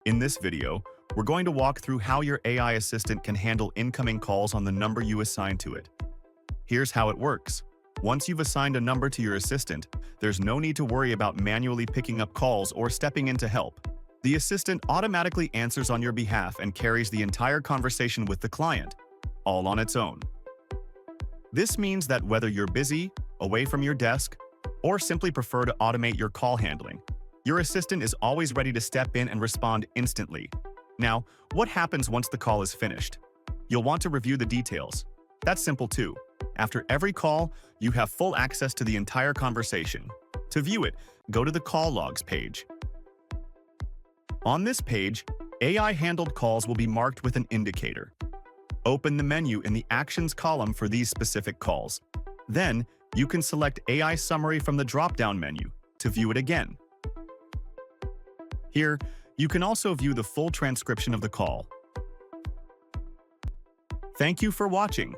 In this video, we're going to walk through how your AI assistant can handle incoming calls on the number you assign to it. Here's how it works. Once you've assigned a number to your assistant, there's no need to worry about manually picking up calls or stepping in to help. The assistant automatically answers on your behalf and carries the entire conversation with the client, all on its own. This means that whether you're busy, away from your desk, or simply prefer to automate your call handling, your assistant is always ready to step in and respond instantly. Now, what happens once the call is finished? You'll want to review the details. That's simple too. After every call, you have full access to the entire conversation. To view it, go to the Call Logs page. On this page, AI-handled calls will be marked with an indicator. Open the menu in the Actions column for these specific calls. Then, you can select AI Summary from the drop-down menu to view it again. Here, you can also view the full transcription of the call. Thank you for watching.